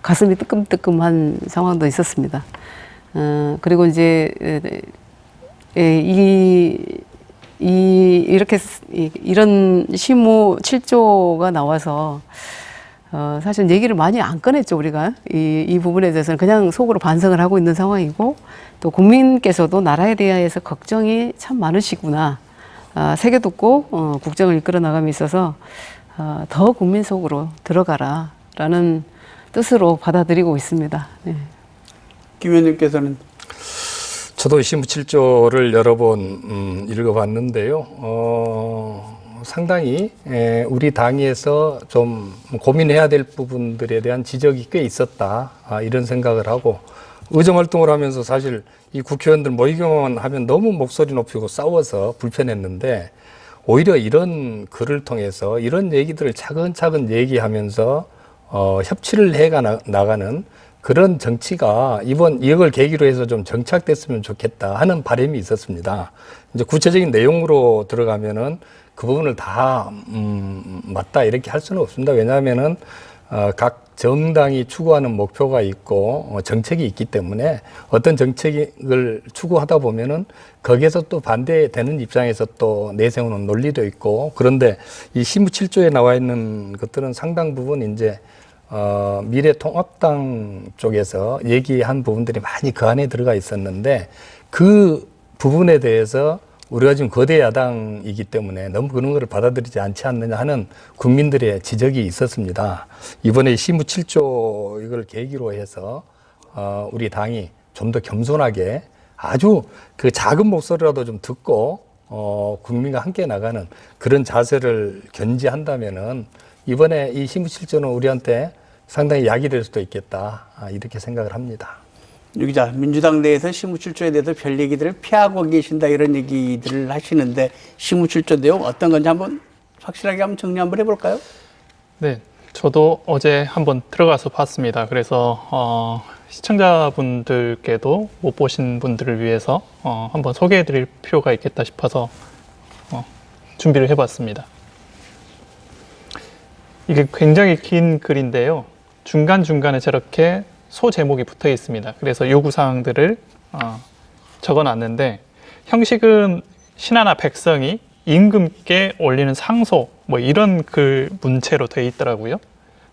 가슴이 뜨끔뜨끔한 상황도 있었습니다. 그리고 이제 이런 심우 7조가 나와서 사실 얘기를 많이 안 꺼냈죠, 우리가. 이 부분에 대해서는 그냥 속으로 반성을 하고 있는 상황이고, 또 국민께서도 나라에 대해서 걱정이 참 많으시구나. 새겨듣고 국정을 이끌어 나감에 있어서 더 국민 속으로 들어가라라는 뜻으로 받아들이고 있습니다. 네. 김 의원님께서는? 저도 심우 7조를 여러 번 읽어봤는데요. 상당히 우리 당에서 좀 고민해야 될 부분들에 대한 지적이 꽤 있었다 이런 생각을 하고 의정 활동을 하면서 사실 이 국회의원들 모이기만 하면 너무 목소리 높이고 싸워서 불편했는데 오히려 이런 글을 통해서 이런 얘기들을 차근차근 얘기하면서 협치를 나가는 그런 정치가 이걸 계기로 해서 좀 정착됐으면 좋겠다 하는 바람이 있었습니다. 이제 구체적인 내용으로 들어가면은 그 부분을 다 맞다 이렇게 할 수는 없습니다. 왜냐하면은 각 정당이 추구하는 목표가 있고 정책이 있기 때문에 어떤 정책을 추구하다 보면은 거기에서 또 반대되는 입장에서 또 내세우는 논리도 있고 그런데 이 시무 7조에 나와 있는 것들은 상당 부분 이제 미래통합당 쪽에서 얘기한 부분들이 많이 그 안에 들어가 있었는데 그 부분에 대해서 우리가 지금 거대 야당이기 때문에 너무 그런 거를 받아들이지 않지 않느냐 하는 국민들의 지적이 있었습니다. 이번에 시무 7조 이걸 계기로 해서 우리 당이 좀 더 겸손하게 아주 그 작은 목소리라도 좀 듣고 국민과 함께 나가는 그런 자세를 견지한다면은 이번에 이 시무 7조는 우리한테 상당히 약이 될 수도 있겠다 이렇게 생각을 합니다. 유 기자, 민주당 내에서 시무 7조에 대해서 별 얘기들을 피하고 계신다 이런 얘기들을 하시는데 시무 7조 내용 어떤 건지 한번 확실하게 한번 정리 한번 해볼까요? 네, 저도 어제 한번 들어가서 봤습니다. 그래서 시청자분들께도 못 보신 분들을 위해서 한번 소개해드릴 필요가 있겠다 싶어서 준비를 해봤습니다. 이게 굉장히 긴 글인데요. 중간중간에 저렇게 소 제목이 붙어 있습니다. 그래서 요구사항들을 적어놨는데 형식은 신하나 백성이 임금께 올리는 상소 뭐 이런 글 문체로 되어 있더라고요.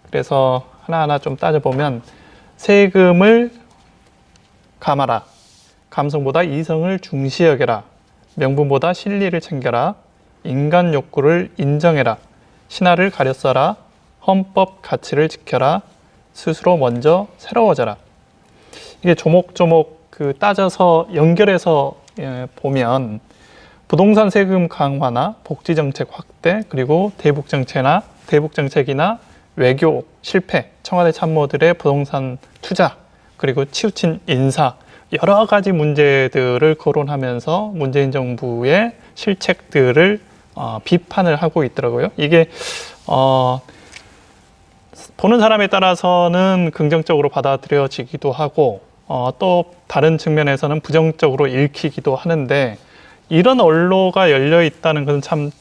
그래서 하나하나 좀 따져보면 세금을 감하라, 감성보다 이성을 중시 여겨라, 명분보다 실리를 챙겨라, 인간 욕구를 인정해라, 신하를 가려 써라, 헌법 가치를 지켜라, 스스로 먼저 새로워져라. 이게 조목조목 따져서 연결해서 보면 부동산 세금 강화나 복지 정책 확대 그리고 대북 정책이나 외교 실패, 청와대 참모들의 부동산 투자 그리고 치우친 인사 여러 가지 문제들을 거론하면서 문재인 정부의 실책들을 비판을 하고 있더라고요. 이게 보는 사람에 따라서는 긍정적으로 받아들여지기도 하고 또 다른 측면에서는 부정적으로 읽히기도 하는데 이런 언로가 열려 있다는 것은 참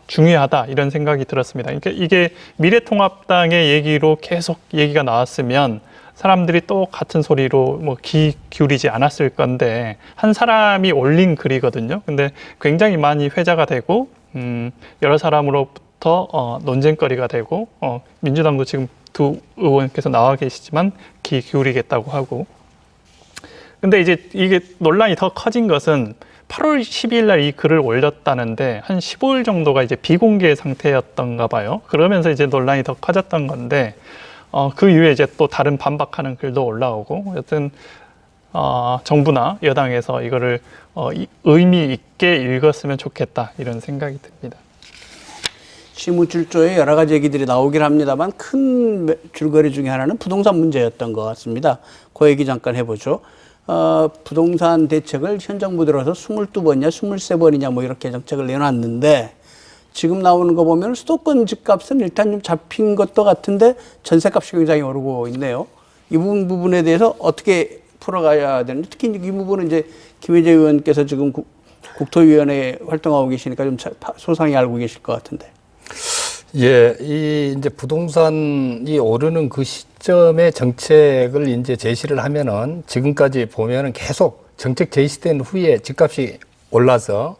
중요하다 이런 생각이 들었습니다. 그러니까 이게 미래통합당의 얘기로 계속 얘기가 나왔으면 사람들이 또 같은 소리로 뭐 귀 기울이지 않았을 건데 한 사람이 올린 글이거든요. 근데 굉장히 많이 회자가 되고 여러 사람으로부터 논쟁거리가 되고 민주당도 지금 두 의원께서 나와 계시지만 귀 기울이겠다고 하고 근데 이제 이게 논란이 더 커진 것은 8월 12일 날 이 글을 올렸다는데 한 15일 정도가 이제 비공개 상태였던가 봐요. 그러면서 이제 논란이 더 커졌던 건데 그 이후에 이제 또 다른 반박하는 글도 올라오고 여튼 정부나 여당에서 이거를 의미 있게 읽었으면 좋겠다 이런 생각이 듭니다. 시무 7조에 여러 가지 얘기들이 나오긴 합니다만 큰 줄거리 중에 하나는 부동산 문제였던 것 같습니다. 그 얘기 잠깐 해보죠. 부동산 대책을 현 정부 들어서 22번이냐 23번이냐 뭐 이렇게 정책을 내놨는데 지금 나오는 거 보면 수도권 집값은 일단 좀 잡힌 것도 같은데 전세값이 굉장히 오르고 있네요. 이 부분에 대해서 어떻게 풀어가야 되는지 특히 이 부분은 이제 김혜재 의원께서 지금 국토위원회 활동하고 계시니까 좀 소상히 알고 계실 것 같은데. 예, 이제 부동산이 오르는 그 시점에 정책을 이제 제시를 하면은 지금까지 보면은 계속 정책 제시된 후에 집값이 올라서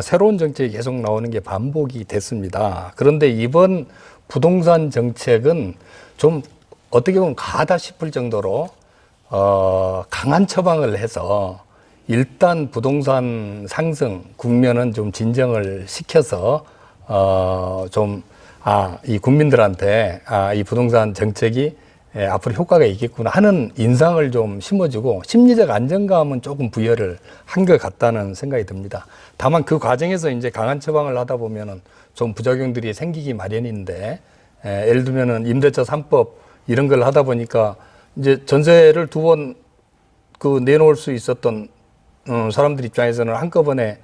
새로운 정책이 계속 나오는 게 반복이 됐습니다. 그런데 이번 부동산 정책은 좀 어떻게 보면 가다 싶을 정도로 강한 처방을 해서 일단 부동산 상승 국면은 좀 진정을 시켜서 이 국민들한테 이 부동산 정책이 앞으로 효과가 있겠구나 하는 인상을 좀 심어주고 심리적 안정감은 조금 부여를 한 것 같다는 생각이 듭니다. 다만 그 과정에서 이제 강한 처방을 하다 보면은 좀 부작용들이 생기기 마련인데 예를 들면은 임대차 3법 이런 걸 하다 보니까 이제 전세를 2번 그 내놓을 수 있었던 사람들 입장에서는 한꺼번에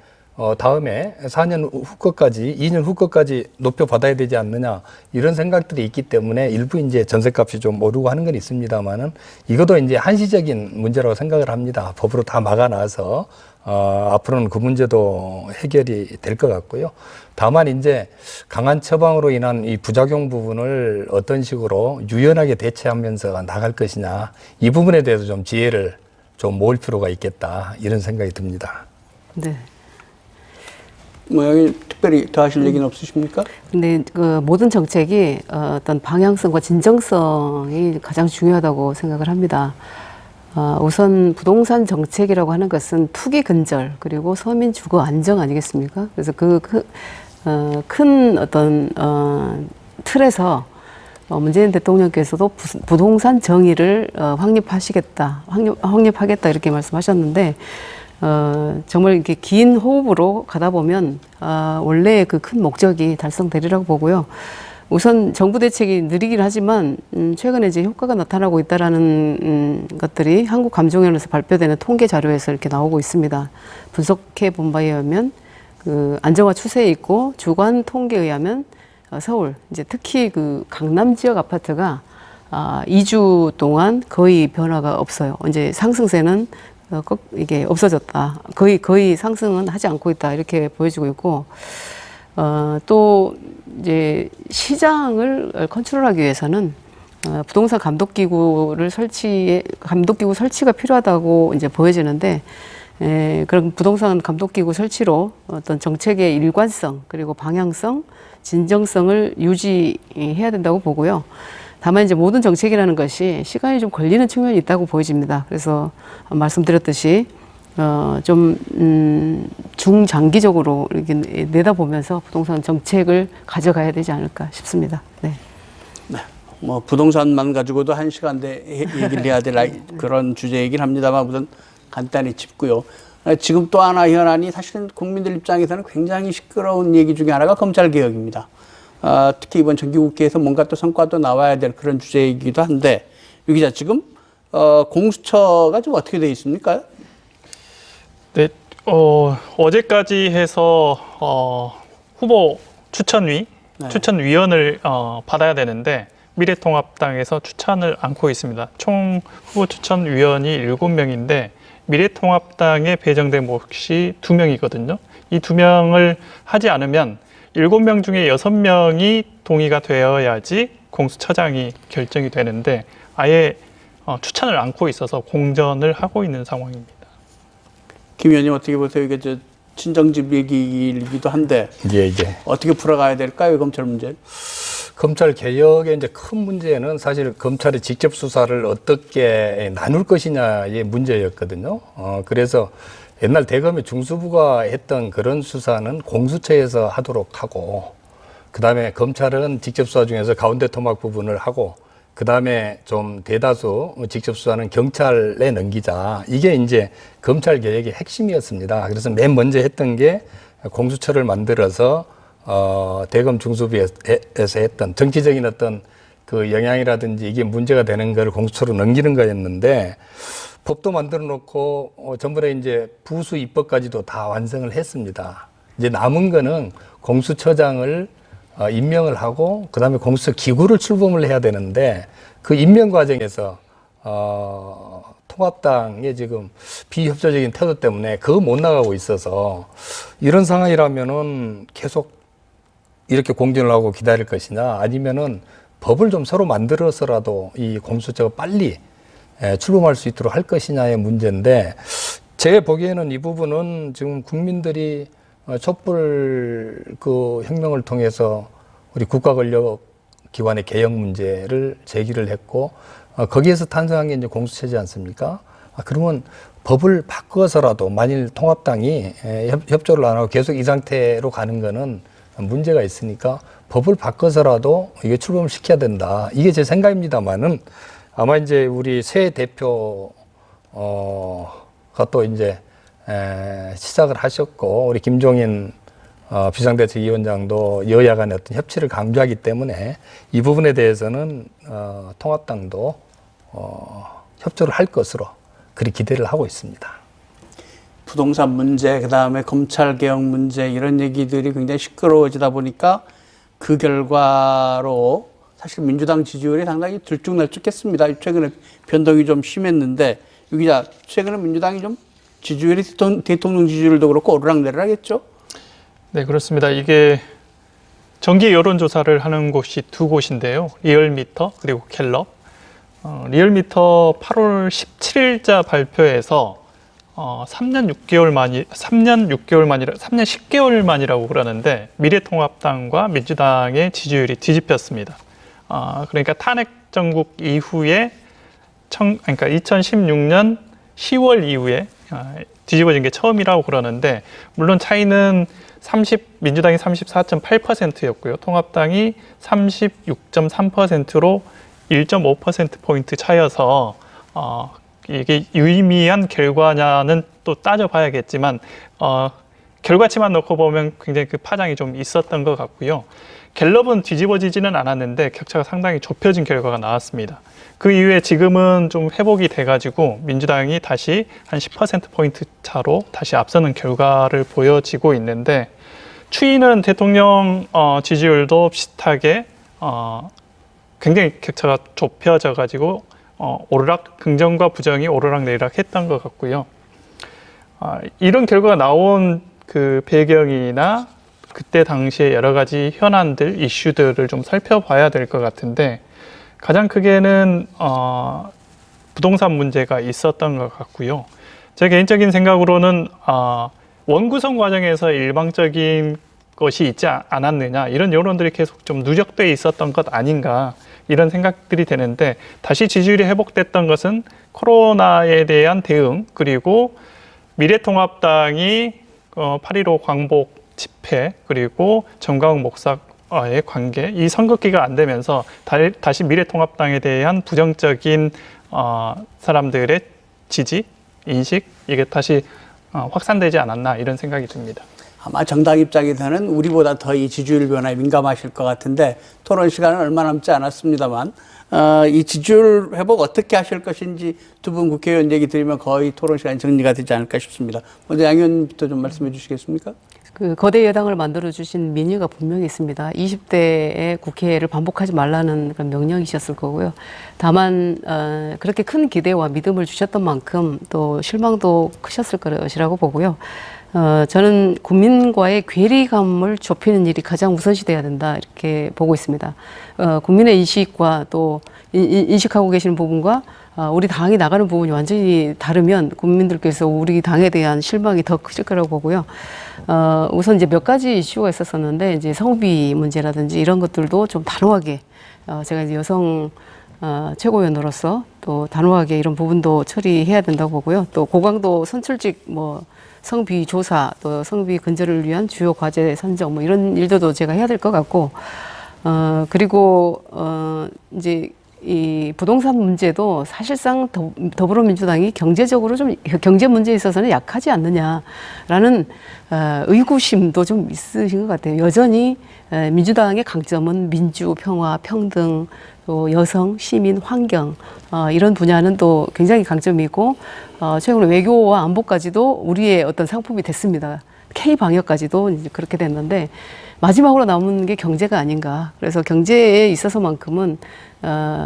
다음에 4년 후 것까지, 2년 후 것까지 높여받아야 되지 않느냐, 이런 생각들이 있기 때문에 일부 이제 전셋값이 좀 오르고 하는 건 있습니다만은 이것도 이제 한시적인 문제라고 생각을 합니다. 법으로 다 막아놔서 앞으로는 그 문제도 해결이 될 것 같고요. 다만 이제 강한 처방으로 인한 이 부작용 부분을 어떤 식으로 유연하게 대처하면서 나갈 것이냐, 이 부분에 대해서 좀 지혜를 좀 모을 필요가 있겠다, 이런 생각이 듭니다. 네. 뭐 여기 특별히 더 하실 얘기는 없으십니까? 근데 그 모든 정책이 어떤 방향성과 진정성이 가장 중요하다고 생각을 합니다. 우선 부동산 정책이라고 하는 것은 투기 근절 그리고 서민 주거 안정 아니겠습니까? 그래서 큰 어떤 틀에서 문재인 대통령께서도 부동산 정의를 확립하겠다 이렇게 말씀하셨는데, 정말 이렇게 긴 호흡으로 가다 보면 원래의 그 큰 목적이 달성되리라고 보고요. 우선 정부 대책이 느리긴 하지만 최근에 이제 효과가 나타나고 있다라는 것들이 한국감정원에서 발표되는 통계 자료에서 이렇게 나오고 있습니다. 분석해 본 바에 의하면 그 안정화 추세에 있고 주관 통계에 의하면 서울 이제 특히 그 강남 지역 아파트가 2주 동안 거의 변화가 없어요. 이제 상승세는 이게 없어졌다. 거의 상승은 하지 않고 있다. 이렇게 보여지고 있고, 또 이제 시장을 컨트롤하기 위해서는 부동산 감독기구 설치가 필요하다고 이제 보여지는데, 그런 부동산 감독기구 설치로 어떤 정책의 일관성 그리고 방향성, 진정성을 유지해야 된다고 보고요. 다만 이제 모든 정책이라는 것이 시간이 좀 걸리는 측면이 있다고 보여집니다. 그래서 말씀드렸듯이 좀 중장기적으로 이렇게 내다보면서 부동산 정책을 가져가야 되지 않을까 싶습니다. 네. 네. 뭐 부동산만 가지고도 1시간 얘기를 해야 될 그런 주제이긴 합니다만 우선 간단히 짚고요. 지금 또 하나 현안이 사실은 국민들 입장에서는 굉장히 시끄러운 얘기 중에 하나가 검찰개혁입니다. 특히 이번 정기국회에서 뭔가 또 성과도 나와야 될 그런 주제이기도 한데, 유 기자, 지금 공수처가 좀 어떻게 돼 있습니까? 네, 어제까지 해서 후보 추천위원을 받아야 되는데 미래통합당에서 추천을 않고 있습니다. 총 후보 추천위원이 7명인데 미래통합당에 배정된 몫이 2명이거든요. 이 2명을 하지 않으면 7명 중에 6명이 동의가 되어야지 공수처장이 결정이 되는데 아예 추천을 않고 있어서 공전을 하고 있는 상황입니다. 김 의원님 어떻게 보세요? 이게 저 친정집 얘기이기도 한데 예. 어떻게 풀어가야 될까요? 검찰 문제? 검찰 개혁의 이제 큰 문제는 사실 검찰의 직접 수사를 어떻게 나눌 것이냐의 문제였거든요. 그래서 옛날 대검의 중수부가 했던 그런 수사는 공수처에서 하도록 하고, 그 다음에 검찰은 직접 수사 중에서 가운데 토막 부분을 하고, 그 다음에 좀 대다수 직접 수사는 경찰에 넘기자. 이게 이제 검찰 개혁의 핵심이었습니다. 그래서 맨 먼저 했던 게 공수처를 만들어서 대검 중수부에서 했던 정치적인 어떤 그 영향이라든지 이게 문제가 되는 걸 공수처로 넘기는 거였는데, 법도 만들어 놓고 전번에 이제 부수 입법까지도 다 완성을 했습니다. 이제 남은 거는 공수처장을 임명을 하고 그다음에 공수처 기구를 출범을 해야 되는데, 그 임명 과정에서 통합당의 지금 비협조적인 태도 때문에 그거 못 나가고 있어서, 이런 상황이라면은 계속 이렇게 공전을 하고 기다릴 것이냐, 아니면은 법을 좀 서로 만들어서라도 이 공수처가 빨리 출범할 수 있도록 할 것이냐의 문제인데, 제 보기에는 이 부분은 지금 국민들이 촛불 그 혁명을 통해서 우리 국가권력기관의 개혁 문제를 제기를 했고, 거기에서 탄생한 게 이제 공수처지 않습니까? 그러면 법을 바꿔서라도, 만일 통합당이 협조를 안 하고 계속 이 상태로 가는 거는 문제가 있으니까 법을 바꿔서라도 이게 출범을 시켜야 된다. 이게 제 생각입니다만은, 아마 이제 우리 새 대표가 또 이제 시작을 하셨고, 우리 김종인 비상대책위원장도 여야 간의 어떤 협치를 강조하기 때문에 이 부분에 대해서는 통합당도 협조를 할 것으로, 그리 기대를 하고 있습니다. 부동산 문제, 그다음에 검찰 개혁 문제 이런 얘기들이 굉장히 시끄러워지다 보니까 그 결과로 사실 민주당 지지율이 상당히 들쭉날쭉했습니다. 최근에 변동이 좀 심했는데 유 기자, 최근에 민주당이 좀 지지율이 대통령 지지율도 그렇고 오르락내리락했죠? 네, 그렇습니다. 이게 정기 여론조사를 하는 곳이 두 곳인데요. 리얼미터 그리고 갤럽. 리얼미터 8월 17일자 발표에서 3년 10개월 만이라고 그러는데 미래통합당과 민주당의 지지율이 뒤집혔습니다. 그러니까 탄핵 정국 이후에 그러니까 2016년 10월 이후에 뒤집어진 게 처음이라고 그러는데 물론 차이는 민주당이 34.8%였고요. 통합당이 36.3%로 1.5%포인트 차여서 이게 유의미한 결과냐는 또 따져봐야겠지만 결과치만 놓고 보면 굉장히 그 파장이 좀 있었던 것 같고요. 갤럽은 뒤집어지지는 않았는데 격차가 상당히 좁혀진 결과가 나왔습니다. 그 이후에 지금은 좀 회복이 돼가지고 민주당이 다시 한 10%포인트 차로 다시 앞서는 결과를 보여지고 있는데 추이는 대통령 지지율도 비슷하게 굉장히 격차가 좁혀져가지고 긍정과 부정이 오르락내리락 했던 것 같고요. 이런 결과가 나온 그 배경이나 그때 당시에 여러 가지 현안들, 이슈들을 좀 살펴봐야 될 것 같은데 가장 크게는 부동산 문제가 있었던 것 같고요. 제 개인적인 생각으로는 원구성 과정에서 일방적인 것이 있지 않았느냐 이런 여론들이 계속 좀 누적돼 있었던 것 아닌가 이런 생각들이 되는데 다시 지지율이 회복됐던 것은 코로나에 대한 대응 그리고 미래통합당이 8.15 광복 집회 그리고 정광훈 목사와의 관계 이 선긋기가 안 되면서 다시 미래통합당에 대한 부정적인 사람들의 지지, 인식 이게 다시 확산되지 않았나 이런 생각이 듭니다. 아마 정당 입장에서는 우리보다 더 이 지지율 변화에 민감하실 것 같은데 토론 시간은 얼마 남지 않았습니다만 이 지지율 회복 어떻게 하실 것인지 두 분 국회의원 얘기 드리면 거의 토론 시간이 정리가 되지 않을까 싶습니다. 먼저 양 의원님부터 좀 말씀해 주시겠습니까? 그 거대 여당을 만들어주신 민의가 분명히 있습니다. 20대의 국회를 반복하지 말라는 그런 명령이셨을 거고요. 다만 그렇게 큰 기대와 믿음을 주셨던 만큼 또 실망도 크셨을 것이라고 보고요. 저는 국민과의 괴리감을 좁히는 일이 가장 우선시돼야 된다 이렇게 보고 있습니다. 국민의 인식과 또 인식하고 계시는 부분과 우리 당이 나가는 부분이 완전히 다르면 국민들께서 우리 당에 대한 실망이 더 크실 거라고 보고요. 우선 이제 몇 가지 이슈가 있었었는데 이제 성비 문제라든지 이런 것들도 좀 단호하게 제가 이제 여성 최고위원으로서 또 단호하게 이런 부분도 처리해야 된다고 보고요. 또 고강도 선출직 성비 조사 또 성비 근절을 위한 주요 과제 선정 이런 일들도 제가 해야 될 것 같고 그리고 이제 이 부동산 문제도 사실상 더불어민주당이 경제적으로 좀 경제 문제에 있어서는 약하지 않느냐라는 의구심도 좀 있으신 것 같아요. 여전히 민주당의 강점은 민주, 평화, 평등, 또 여성, 시민, 환경 이런 분야는 또 굉장히 강점이고 최근에 외교와 안보까지도 우리의 어떤 상품이 됐습니다. K 방역까지도 이제 그렇게 됐는데 마지막으로 남은 게 경제가 아닌가. 그래서 경제에 있어서만큼은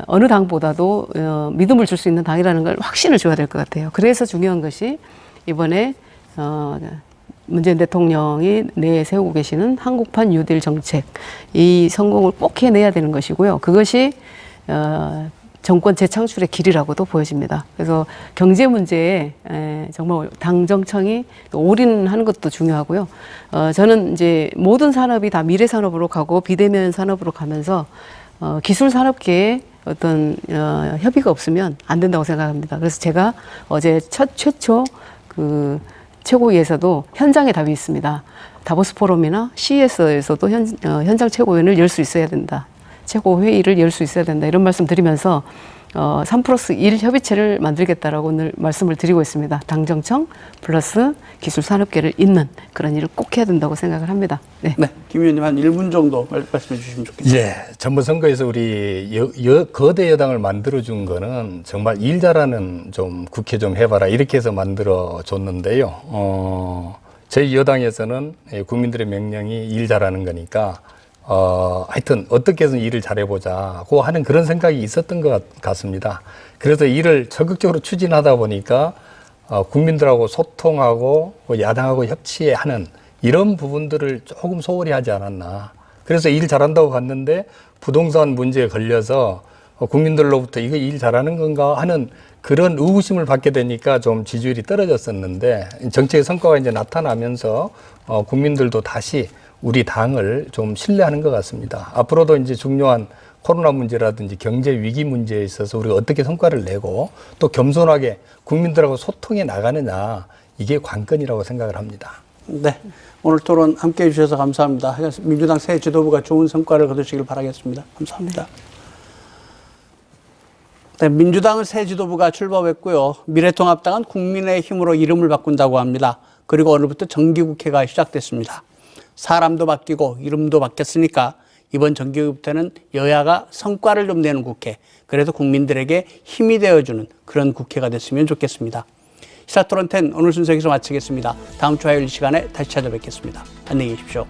어느 당보다도 믿음을 줄 수 있는 당이라는 걸 확신을 줘야 될 것 같아요. 그래서 중요한 것이 이번에 문재인 대통령이 내세우고 계시는 한국판 뉴딜 정책 이 성공을 꼭 해내야 되는 것이고요. 그것이 정권 재창출의 길이라고도 보여집니다. 그래서 경제 문제에 정말 당정청이 올인하는 것도 중요하고요. 저는 이제 모든 산업이 다 미래 산업으로 가고 비대면 산업으로 가면서 기술 산업계에 어떤 협의가 없으면 안 된다고 생각합니다. 그래서 제가 어제 최초 그 최고위에서도 현장에 답이 있습니다. 다보스 포럼이나 CES에서도 현장 최고위원을 열 수 있어야 된다. 최고회의를 열 수 있어야 된다. 이런 말씀 드리면서 3+1 협의체를 만들겠다라고 오늘 말씀을 드리고 있습니다. 당정청 플러스 기술산업계를 잇는 그런 일을 꼭 해야 된다고 생각을 합니다. 네. 네, 김 의원님 한 1분 정도 말씀해 주시면 좋겠습니다. 예, 전번 선거에서 우리 거대 여당을 만들어준 거는 정말 일 잘하는 좀 국회 좀 해봐라 이렇게 해서 만들어줬는데요. 저희 여당에서는 국민들의 명령이 일 잘하는 거니까 하여튼 어떻게 해서 일을 잘해보자고 하는 그런 생각이 있었던 것 같습니다. 그래서 일을 적극적으로 추진하다 보니까 국민들하고 소통하고 야당하고 협치하는 이런 부분들을 조금 소홀히 하지 않았나. 그래서 일 잘한다고 갔는데 부동산 문제에 걸려서 국민들로부터 이거 일 잘하는 건가 하는 그런 의구심을 받게 되니까 좀 지지율이 떨어졌었는데 정책의 성과가 이제 나타나면서 국민들도 다시 우리 당을 좀 신뢰하는 것 같습니다. 앞으로도 이제 중요한 코로나 문제라든지 경제 위기 문제에 있어서 우리가 어떻게 성과를 내고 또 겸손하게 국민들하고 소통해 나가느냐 이게 관건이라고 생각을 합니다. 네, 오늘 토론 함께해 주셔서 감사합니다. 민주당 새 지도부가 좋은 성과를 거두시길 바라겠습니다. 감사합니다. 네, 민주당은 새 지도부가 출범했고요. 미래통합당은 국민의힘으로 이름을 바꾼다고 합니다. 그리고 오늘부터 정기국회가 시작됐습니다. 사람도 바뀌고 이름도 바뀌었으니까 이번 정기국회는 여야가 성과를 좀 내는 국회, 그래도 국민들에게 힘이 되어주는 그런 국회가 됐으면 좋겠습니다. 시사토론 10 오늘 순서 여기서 마치겠습니다. 다음 주 화요일 시간에 다시 찾아뵙겠습니다. 안녕히 계십시오.